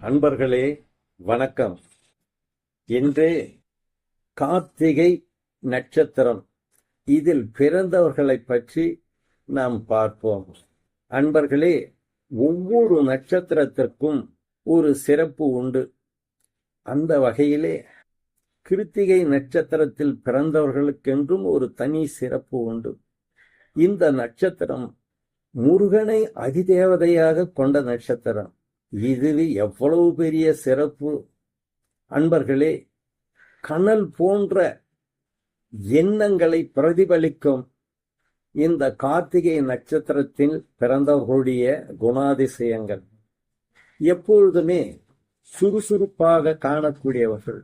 அன்பர்களே வணக்கம். இன்று கார்த்திகை நட்சத்திரம். இதில் பிறந்தவர்களை பற்றி நாம் பார்ப்போம். அன்பர்களே, ஒவ்வொரு நட்சத்திரத்திற்கும் ஒரு சிறப்பு உண்டு. அந்த வகையிலே கிருத்திகை நட்சத்திரத்தில் பிறந்தவர்களுக்கென்றும் ஒரு தனி சிறப்பு உண்டு. இந்த நட்சத்திரம் முருகனை அதிதேவதையாக கொண்ட நட்சத்திரம். இது எவ்வளவு பெரிய சிறப்பு அன்பர்களே! கனல் போன்ற எண்ணங்களை பிரதிபலிக்கும் இந்த கார்த்திகை நட்சத்திரத்தில் பிறந்தவர்களுடைய குணாதிசயங்கள். எப்பொழுதுமே சுறுசுறுப்பாக காணக்கூடியவர்கள்,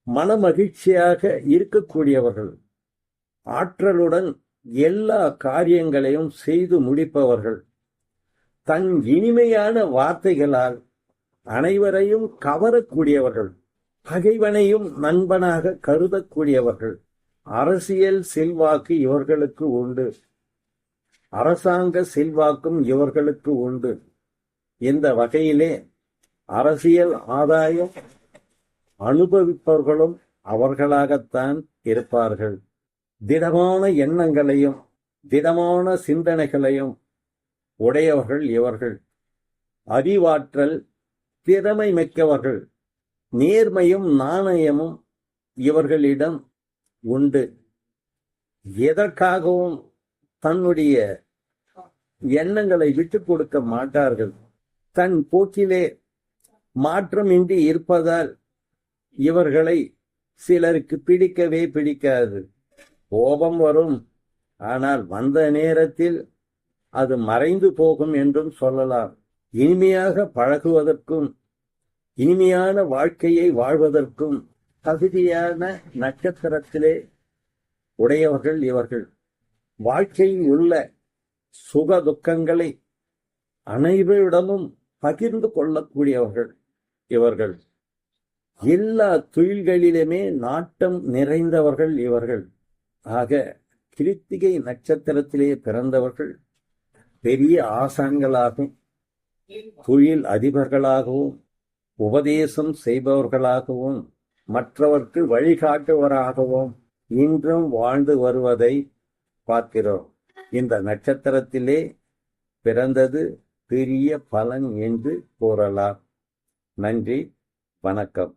மனமகிழ்ச்சியாக இருக்கக்கூடியவர்கள், ஆற்றலுடன் எல்லா காரியங்களையும் செய்து முடிப்பவர்கள், தன் இனிமையான வார்த்தைகளால் அனைவரையும் கவரக்கூடியவர்கள், பகைவனையும் நண்பனாக கருதக்கூடியவர்கள். அரசியல் செல்வாக்கு இவர்களுக்கு உண்டு, அரசாங்க செல்வாக்கும் இவர்களுக்கு உண்டு. இந்த வகையிலே அரசியல் ஆதாயம் அனுபவிப்பவர்களும் அவர்களாகத்தான் இருப்பார்கள். திடமான எண்ணங்களையும் திடமான சிந்தனைகளையும் உடையவர்கள் இவர்கள். அறிவாற்றல், திறமை மிக்கவர்கள். நேர்மையும் நாணயமும் இவர்களிடம் உண்டு. எதற்காகவும் தன்னுடைய எண்ணங்களை விட்டுக் கொடுக்க மாட்டார்கள். தன் போக்கிலே மாற்றமின்றி இருப்பதால் இவர்களை சிலருக்கு பிடிக்கவே பிடிக்காது. கோபம் வரும், ஆனால் வந்த நேரத்தில் அது மறைந்து போகும் என்றும் சொல்லலாம். இனிமையாக பழகுவதற்கும் இனிமையான வாழ்க்கையை வாழ்வதற்கும் தகுதியான நட்சத்திரத்திலே உடையவர்கள் இவர்கள். வாழ்க்கையில் உள்ள சுக துக்கங்களை அனைவரிடமும் பகிர்ந்து கொள்ளக்கூடியவர்கள் இவர்கள். எல்லா தொழில்களிலுமே நாட்டம் நிறைந்தவர்கள் இவர்கள். ஆக கிருத்திகை நட்சத்திரத்திலே பிறந்தவர்கள் பெரிய ஆசான்களாகவும், தொழில் அதிபர்களாகவும், உபதேசம் செய்பவர்களாகவும், மற்றவர்க்கு வழிகாட்டுவராகவும் இன்றும் வாழ்ந்து வருவதை பார்க்கிறோம். இந்த நட்சத்திரத்திலே பிறந்தது பெரிய பலன் என்று கூறலாம். நன்றி, வணக்கம்.